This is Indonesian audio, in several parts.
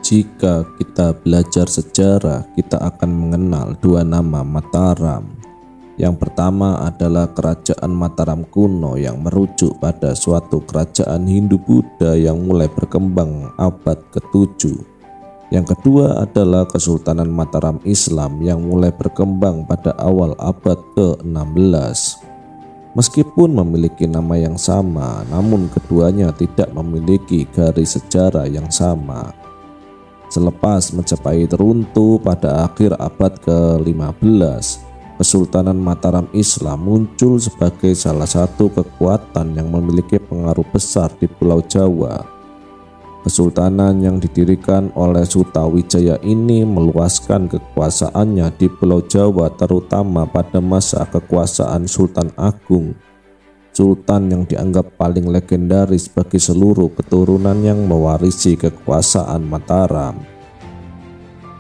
Jika kita belajar sejarah, kita akan mengenal dua nama Mataram. Yang pertama adalah Kerajaan Mataram kuno yang merujuk pada suatu kerajaan Hindu-Buddha yang mulai berkembang abad ke-7. Yang kedua adalah Kesultanan Mataram Islam yang mulai berkembang pada awal abad ke-16. Meskipun memiliki nama yang sama, namun keduanya tidak memiliki garis sejarah yang sama. Selepas mencapai teruntuh pada akhir abad ke-15, Kesultanan Mataram Islam muncul sebagai salah satu kekuatan yang memiliki pengaruh besar di Pulau Jawa. Kesultanan yang didirikan oleh Sutawijaya ini meluaskan kekuasaannya di Pulau Jawa, terutama pada masa kekuasaan Sultan Agung. Sultan yang dianggap paling legendaris bagi seluruh keturunan yang mewarisi kekuasaan Mataram.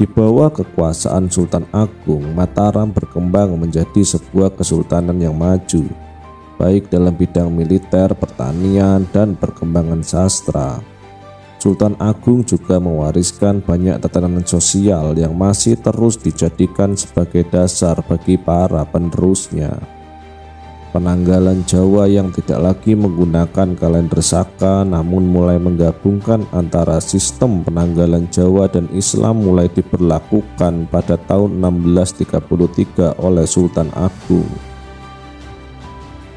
Di bawah kekuasaan Sultan Agung, Mataram berkembang menjadi sebuah kesultanan yang maju, baik dalam bidang militer, pertanian, dan perkembangan sastra. Sultan Agung juga mewariskan banyak tatanan sosial yang masih terus dijadikan sebagai dasar bagi para penerusnya. Penanggalan Jawa yang tidak lagi menggunakan kalender Saka namun mulai menggabungkan antara sistem penanggalan Jawa dan Islam mulai diberlakukan pada tahun 1633 oleh Sultan Agung.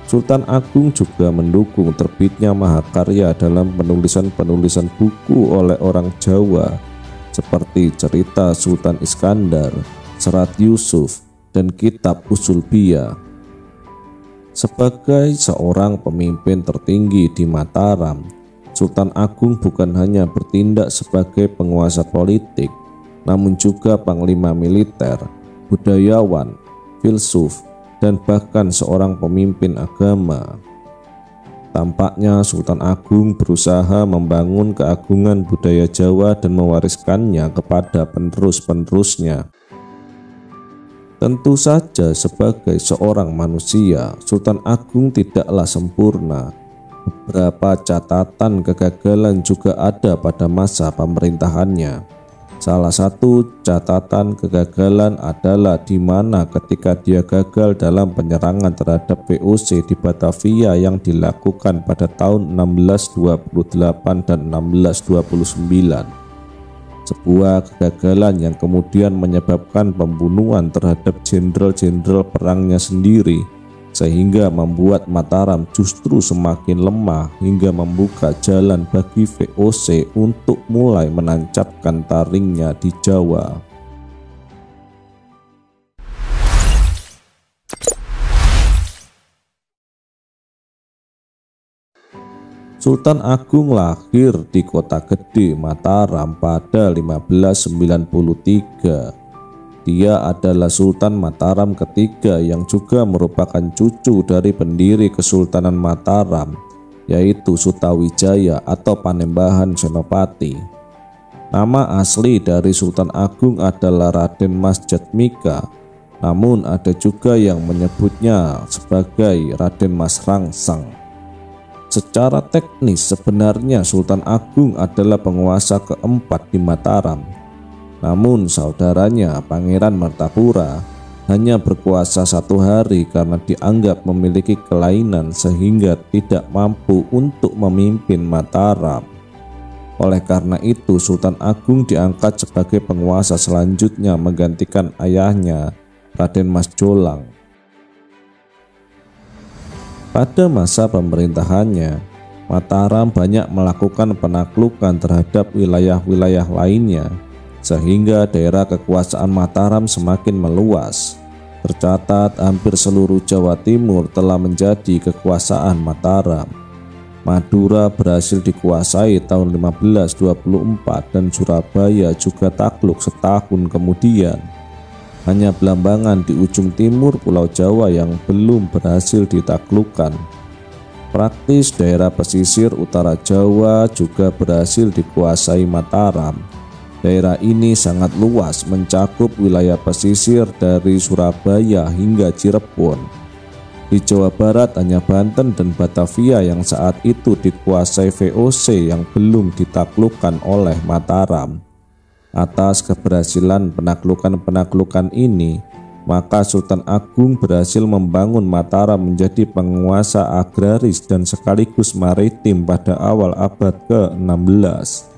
Sultan Agung juga mendukung terbitnya mahakarya dalam penulisan-penulisan buku oleh orang Jawa seperti cerita Sultan Iskandar, Serat Yusuf, dan kitab Usul Biya. Sebagai seorang pemimpin tertinggi di Mataram, Sultan Agung bukan hanya bertindak sebagai penguasa politik, namun juga panglima militer, budayawan, filsuf, dan bahkan seorang pemimpin agama. Tampaknya Sultan Agung berusaha membangun keagungan budaya Jawa dan mewariskannya kepada penerus-penerusnya. Tentu saja sebagai seorang manusia, Sultan Agung tidaklah sempurna. Beberapa catatan kegagalan juga ada pada masa pemerintahannya. Salah satu catatan kegagalan adalah di mana ketika dia gagal dalam penyerangan terhadap VOC di Batavia yang dilakukan pada tahun 1628 dan 1629. Sebuah kegagalan yang kemudian menyebabkan pembunuhan terhadap jenderal-jenderal perangnya sendiri, sehingga membuat Mataram justru semakin lemah hingga membuka jalan bagi VOC untuk mulai menancapkan taringnya di Jawa. Sultan Agung lahir di Kota Gede, Mataram pada 1593. Dia adalah Sultan Mataram ketiga yang juga merupakan cucu dari pendiri Kesultanan Mataram, yaitu Sutawijaya atau Panembahan Senopati. Nama asli dari Sultan Agung adalah Raden Mas Jatmika, namun ada juga yang menyebutnya sebagai Raden Mas Rangsang. Secara teknis sebenarnya Sultan Agung adalah penguasa keempat di Mataram. Namun saudaranya Pangeran Martapura hanya berkuasa 1 hari karena dianggap memiliki kelainan sehingga tidak mampu untuk memimpin Mataram. Oleh karena itu Sultan Agung diangkat sebagai penguasa selanjutnya menggantikan ayahnya Raden Mas Jolang. Pada masa pemerintahannya, Mataram banyak melakukan penaklukan terhadap wilayah-wilayah lainnya, sehingga daerah kekuasaan Mataram semakin meluas. Tercatat hampir seluruh Jawa Timur telah menjadi kekuasaan Mataram. Madura berhasil dikuasai tahun 1524 dan Surabaya juga takluk setahun kemudian. Hanya Blambangan di ujung timur Pulau Jawa yang belum berhasil ditaklukkan. Praktis daerah pesisir utara Jawa juga berhasil dikuasai Mataram. Daerah ini sangat luas, mencakup wilayah pesisir dari Surabaya hingga Cirebon. Di Jawa Barat hanya Banten dan Batavia yang saat itu dikuasai VOC yang belum ditaklukkan oleh Mataram. Atas keberhasilan penaklukan-penaklukan ini, maka Sultan Agung berhasil membangun Mataram menjadi penguasa agraris dan sekaligus maritim pada awal abad ke-16.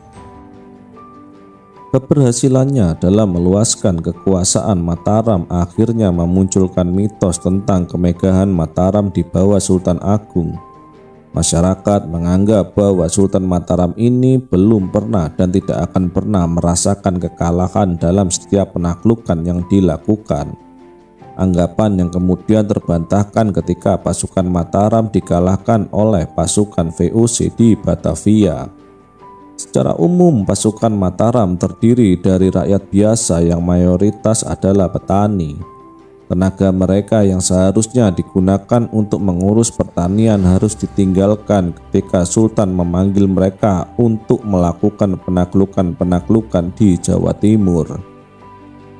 Keberhasilannya dalam meluaskan kekuasaan Mataram akhirnya memunculkan mitos tentang kemegahan Mataram di bawah Sultan Agung. Masyarakat menganggap bahwa Sultan Mataram ini belum pernah dan tidak akan pernah merasakan kekalahan dalam setiap penaklukan yang dilakukan. Anggapan yang kemudian terbantahkan ketika pasukan Mataram dikalahkan oleh pasukan VOC di Batavia. Secara umum, pasukan Mataram terdiri dari rakyat biasa yang mayoritas adalah petani. Tenaga mereka yang seharusnya digunakan untuk mengurus pertanian harus ditinggalkan ketika Sultan memanggil mereka untuk melakukan penaklukan-penaklukan di Jawa Timur.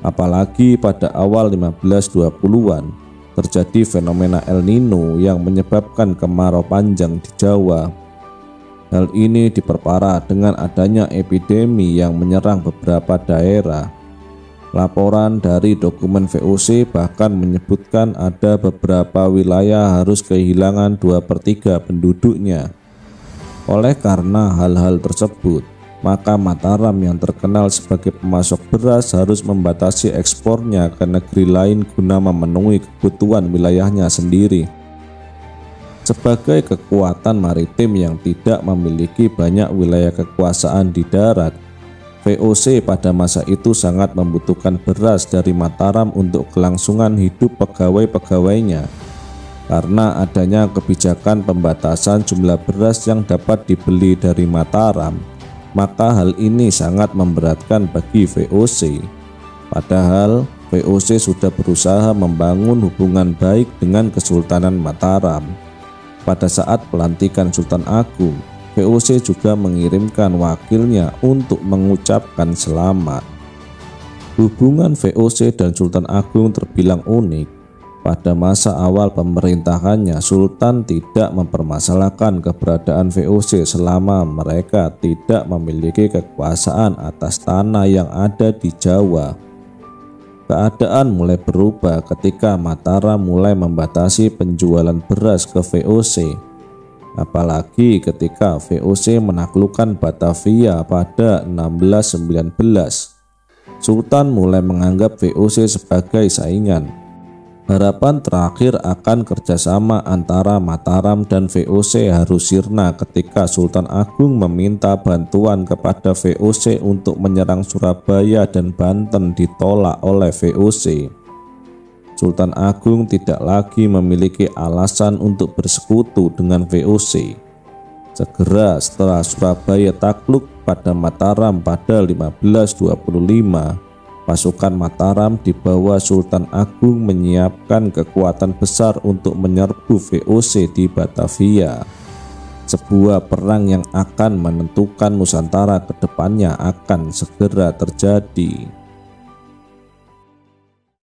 Apalagi pada awal 1520-an terjadi fenomena El Nino yang menyebabkan kemarau panjang di Jawa. Hal ini diperparah dengan adanya epidemi yang menyerang beberapa daerah. Laporan dari dokumen VOC bahkan menyebutkan ada beberapa wilayah harus kehilangan 2/3 penduduknya. Oleh karena hal-hal tersebut, maka Mataram yang terkenal sebagai pemasok beras harus membatasi ekspornya ke negeri lain guna memenuhi kebutuhan wilayahnya sendiri. Sebagai kekuatan maritim yang tidak memiliki banyak wilayah kekuasaan di darat, VOC pada masa itu sangat membutuhkan beras dari Mataram untuk kelangsungan hidup pegawai-pegawainya. Karena adanya kebijakan pembatasan jumlah beras yang dapat dibeli dari Mataram, maka hal ini sangat memberatkan bagi VOC. Padahal VOC sudah berusaha membangun hubungan baik dengan Kesultanan Mataram. Pada saat pelantikan Sultan Agung, VOC juga mengirimkan wakilnya untuk mengucapkan selamat. Hubungan VOC dan Sultan Agung terbilang unik. Pada masa awal pemerintahannya, Sultan tidak mempermasalahkan keberadaan VOC selama mereka tidak memiliki kekuasaan atas tanah yang ada di Jawa. Keadaan mulai berubah ketika Mataram mulai membatasi penjualan beras ke VOC. Apalagi ketika VOC menaklukkan Batavia pada 1619, Sultan mulai menganggap VOC sebagai saingan. Harapan terakhir akan kerjasama antara Mataram dan VOC harus sirna ketika Sultan Agung meminta bantuan kepada VOC untuk menyerang Surabaya dan Banten ditolak oleh VOC. Sultan Agung tidak lagi memiliki alasan untuk bersekutu dengan VOC. Segera setelah Surabaya takluk pada Mataram pada 1525, pasukan Mataram di bawah Sultan Agung menyiapkan kekuatan besar untuk menyerbu VOC di Batavia. Sebuah perang yang akan menentukan Nusantara ke depannya akan segera terjadi.